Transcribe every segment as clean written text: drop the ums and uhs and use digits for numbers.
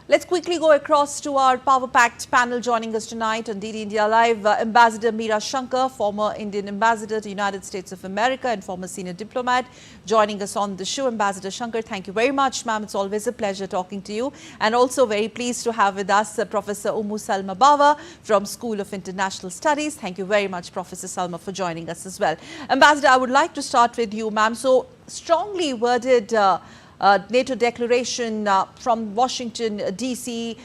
Let's quickly go across to our power-packed panel. Joining us tonight on DD India Live, Ambassador Meera Shankar, former Indian ambassador to United States of America and former senior diplomat, joining us on the show. Ambassador Shankar, thank you very much, ma'am. It's always a pleasure talking to you. And also very pleased to have with us Professor Umu Salma Bawa from School of International Studies. Thank you very much, Professor Salma, for joining us as well. Ambassador, I would like to start with you, ma'am. So, strongly worded NATO declaration from Washington, D.C.,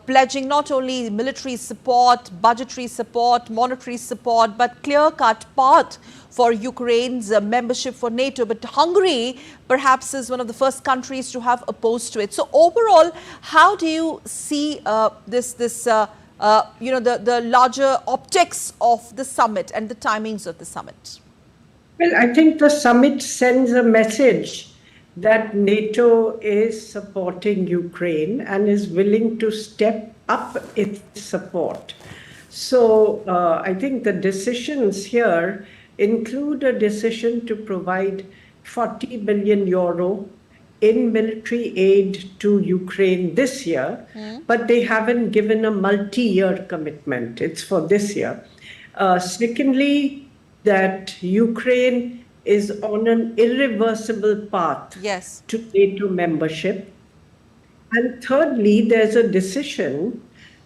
pledging not only military support, budgetary support, monetary support, but clear-cut path for Ukraine's membership for NATO. But Hungary perhaps is one of the first countries to have opposed to it. So overall, how do you see the larger optics of the summit and the timings of the summit? Well, I think the summit sends a message that NATO is supporting Ukraine and is willing to step up its support. So I think the decisions here include a decision to provide 40 billion euro in military aid to Ukraine this year, but they haven't given a multi-year commitment. It's for this year. Secondly, that Ukraine is on an irreversible path to NATO membership. And thirdly, there's a decision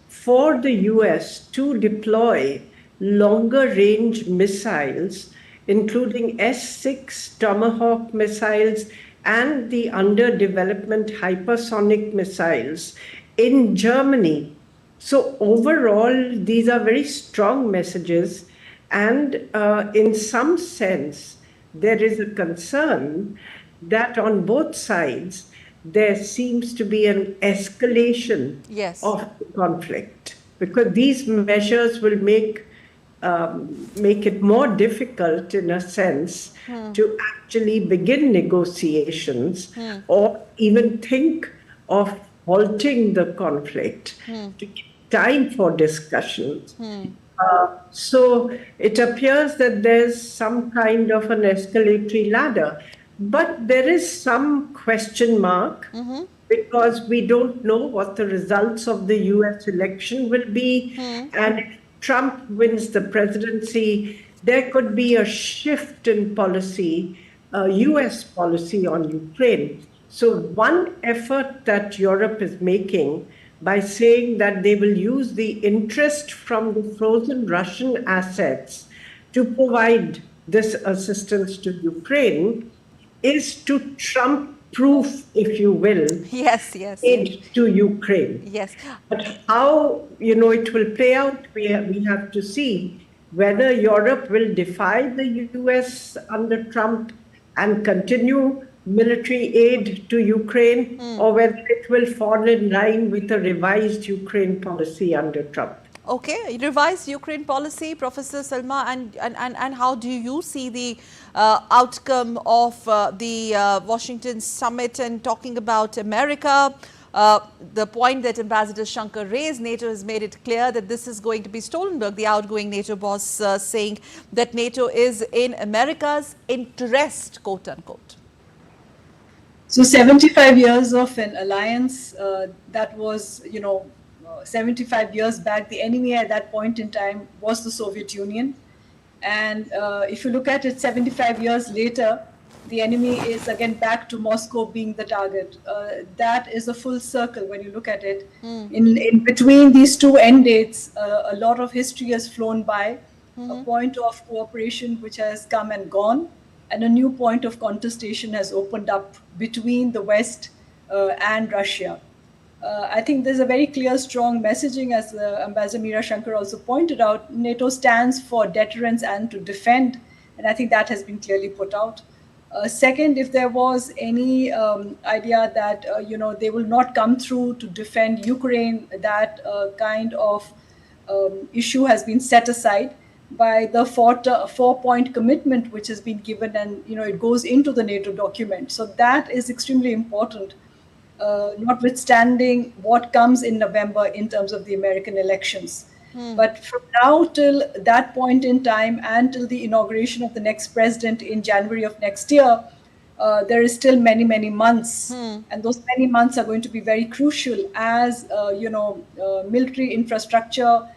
for the US to deploy longer range missiles, including S-6 Tomahawk missiles and the under development hypersonic missiles in Germany. So overall, these are very strong messages. And in some sense, there is a concern that on both sides, there seems to be an escalation of the conflict, because these measures will make it more difficult, in a sense, to actually begin negotiations or even think of halting the conflict to give time for discussions. So it appears that there's some kind of an escalatory ladder, but there is some question mark because we don't know what the results of the US election will be. And if Trump wins the presidency, there could be a shift in policy, US policy on Ukraine. So one effort that Europe is making by saying that they will use the interest from the frozen Russian assets to provide this assistance to Ukraine is to Trump-proof, if you will, aid to Ukraine. But how, it will play out, we have to see whether Europe will defy the US under Trump and continue military aid to Ukraine, or whether it will fall in line with a revised Ukraine policy under Trump. Okay, revised Ukraine policy, Professor Salma, and how do you see the outcome of the Washington summit? And talking about America, the point that Ambassador Shankar raised, NATO has made it clear that this is going to be Stoltenberg, the outgoing NATO boss, saying that NATO is in America's interest, quote unquote. So 75 years of an alliance that was, 75 years back, the enemy at that point in time was the Soviet Union. And if you look at it 75 years later, the enemy is again back to Moscow being the target. That is a full circle when you look at it. In between these two end dates, a lot of history has flown by, a point of cooperation which has come and gone, and a new point of contestation has opened up between the West and Russia. I think there's a very clear, strong messaging, as Ambassador Meera Shankar also pointed out. NATO stands for deterrence and to defend, and I think that has been clearly put out. Second, if there was any idea that they will not come through to defend Ukraine, that kind of issue has been set aside by the four-point commitment which has been given, and it goes into the NATO document. So that is extremely important, notwithstanding what comes in November in terms of the American elections. But from now till that point in time and till the inauguration of the next president in January of next year, there is still many, many months, and those many months are going to be very crucial as military infrastructure,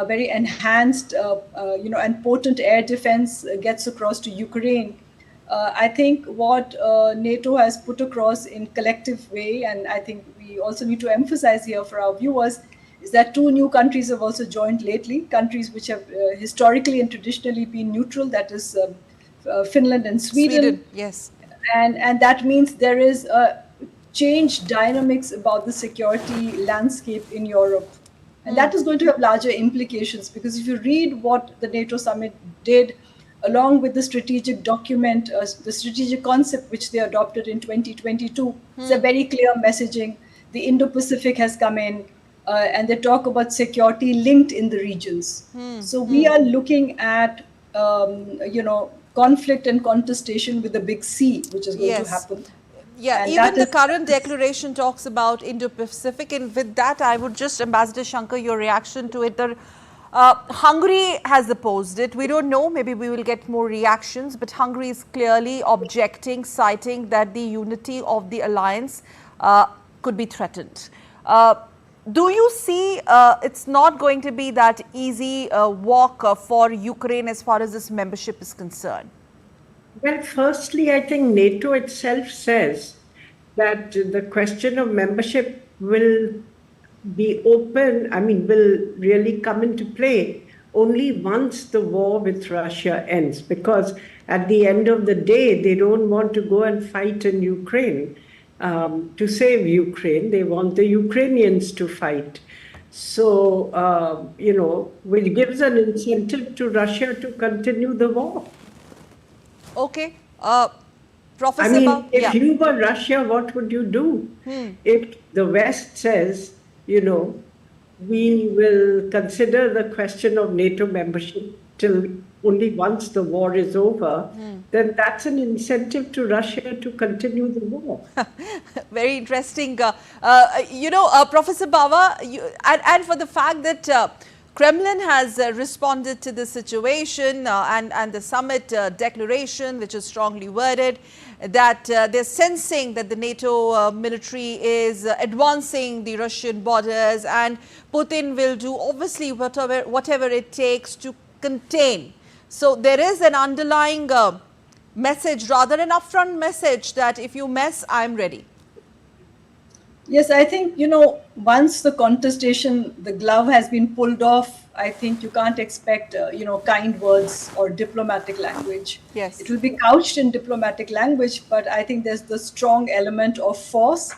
very enhanced, and potent air defense gets across to Ukraine. I think what NATO has put across in collective way, and I think we also need to emphasize here for our viewers, is that two new countries have also joined lately, countries which have historically and traditionally been neutral, that is Finland and Sweden. Yes. And that means there is a changed dynamics about the security landscape in Europe. And that is going to have larger implications, because if you read what the NATO summit did, along with the strategic document, the strategic concept which they adopted in 2022, it's a very clear messaging. The Indo-Pacific has come in, and they talk about security linked in the regions. So we are looking at, conflict and contestation with a big C, which is going to happen. Yeah, And even that the current declaration talks about Indo-Pacific, and with that, I would just, Ambassador Shankar, your reaction to it. Hungary has opposed it. We don't know, maybe we will get more reactions, but Hungary is clearly objecting, citing that the unity of the alliance could be threatened. Do you see it's not going to be that easy walk for Ukraine as far as this membership is concerned? Well, firstly, I think NATO itself says that the question of membership will be open, will really come into play only once the war with Russia ends, because at the end of the day, they don't want to go and fight in Ukraine to save Ukraine. They want the Ukrainians to fight. So, which gives an incentive to Russia to continue the war. Okay. Professor if you were Russia, what would you do? If the West says, we will consider the question of NATO membership till only once the war is over, then that's an incentive to Russia to continue the war. Very interesting. Professor Bawa, and for the fact that Kremlin has responded to the situation and the summit declaration, which is strongly worded, that they're sensing that the NATO military is advancing the Russian borders, and Putin will do obviously whatever it takes to contain. So there is an underlying message, rather an upfront message, that if you mess, I'm ready. Yes, I think, once the contestation, the glove has been pulled off, I think you can't expect, kind words or diplomatic language. Yes. It will be couched in diplomatic language, but I think there's the strong element of force,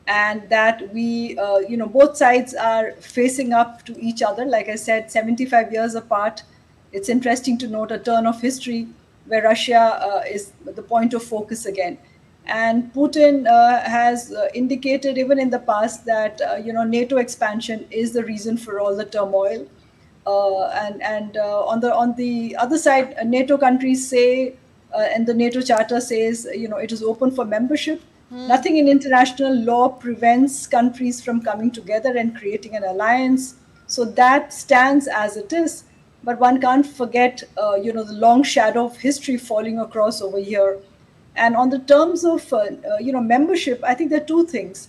and that we, both sides are facing up to each other. Like I said, 75 years apart. It's interesting to note a turn of history where Russia is the point of focus again. And Putin has indicated even in the past that NATO expansion is the reason for all the turmoil. On the other side, NATO countries say, and the NATO Charter says, it is open for membership. Nothing in international law prevents countries from coming together and creating an alliance. So that stands as it is. But one can't forget, the long shadow of history falling across over here. And on the terms of, membership, I think there are two things.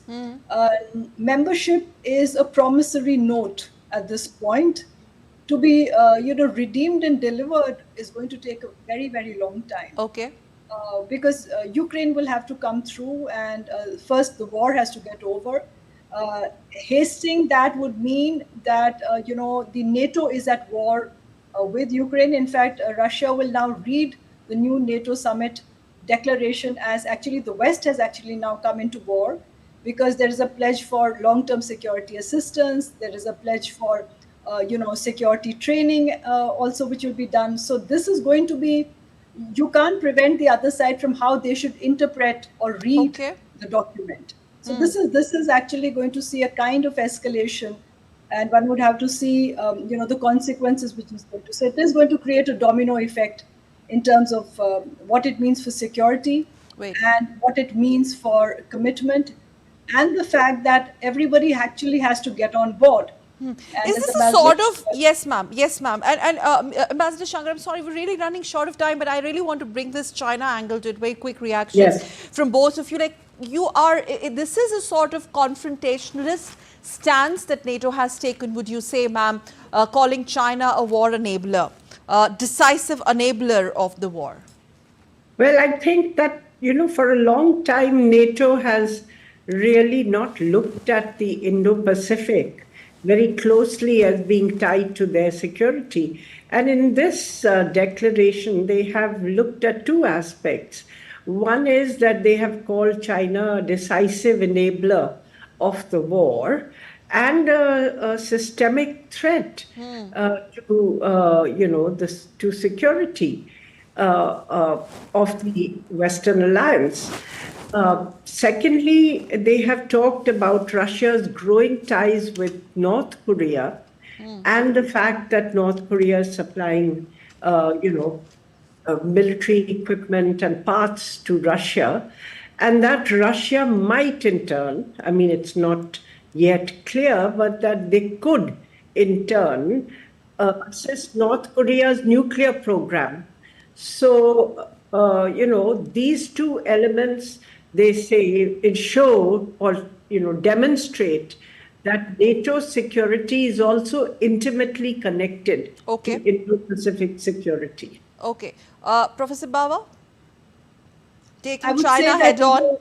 Membership is a promissory note at this point. To be, redeemed and delivered is going to take a very, very long time. Okay. Because Ukraine will have to come through, and first the war has to get over. Hasting that would mean that, the NATO is at war with Ukraine. In fact, Russia will now read the new NATO summit declaration as actually the West has actually now come into war, because there is a pledge for long-term security assistance. There is a pledge for, security training also, which will be done. So this is going to be, you can't prevent the other side from how they should interpret or read the document. So this is actually going to see a kind of escalation, and one would have to see, the consequences which is going to. So it is going to create a domino effect in terms of what it means for security and what it means for commitment, and the fact that everybody actually has to get on board. And Is as this a Ambassador- sort of, yes ma'am, and Ambassador Shankar, I'm sorry, we're really running short of time, but I really want to bring this China angle to it. Very quick reactions Yes. from both of you. Like, you are, this is a sort of confrontationalist stance that NATO has taken, would you say, ma'am, calling China a war enabler, decisive enabler of the war? Well, I think that, for a long time, NATO has really not looked at the Indo-Pacific very closely as being tied to their security. And in this declaration, they have looked at two aspects. One is that they have called China a decisive enabler of the war and a systemic threat to security of the Western alliance. Secondly, they have talked about Russia's growing ties with North Korea and the fact that North Korea is supplying, military equipment and parts to Russia, and that Russia might in turn, I mean, it's not yet clear, but that they could in turn assist North Korea's nuclear program. So, these two elements, they say, it show or, demonstrate that NATO's security is also intimately connected Okay. to Indo-Pacific security. Okay. Professor Bawa, I taking would China say that, head on.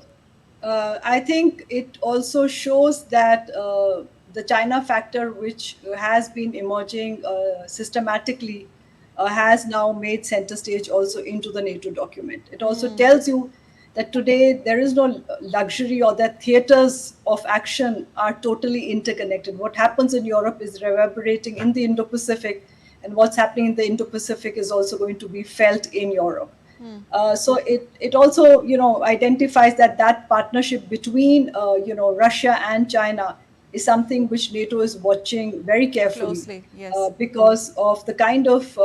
I think it also shows that the China factor, which has been emerging systematically, has now made center stage also into the NATO document. It also tells you that today there is no luxury or that theaters of action are totally interconnected. What happens in Europe is reverberating in the Indo-Pacific, and what's happening in the Indo-Pacific is also going to be felt in Europe. So it also, identifies that partnership between, Russia and China is something which NATO is watching very carefully. Closely, yes. Because of the kind of,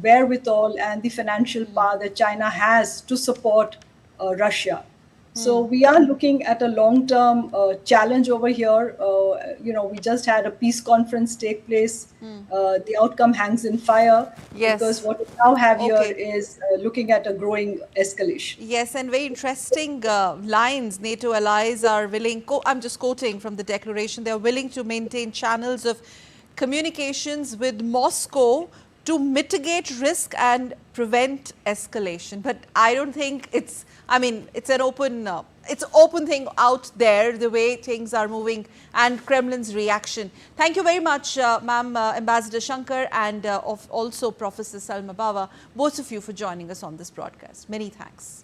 wherewithal and the financial power that China has to support Russia. So we are looking at a long-term challenge over here. We just had a peace conference take place. The outcome hangs in fire. Yes. Because what we now have here Okay. is looking at a growing escalation. Yes, and very interesting lines. NATO allies are willing, I'm just quoting from the declaration, they're willing to maintain channels of communications with Moscow to mitigate risk and prevent escalation. But I don't think it's an open thing out there, the way things are moving and Kremlin's reaction. Thank you very much, ma'am, Ambassador Shankar, and also Professor Salma Bawa, both of you for joining us on this broadcast. Many thanks.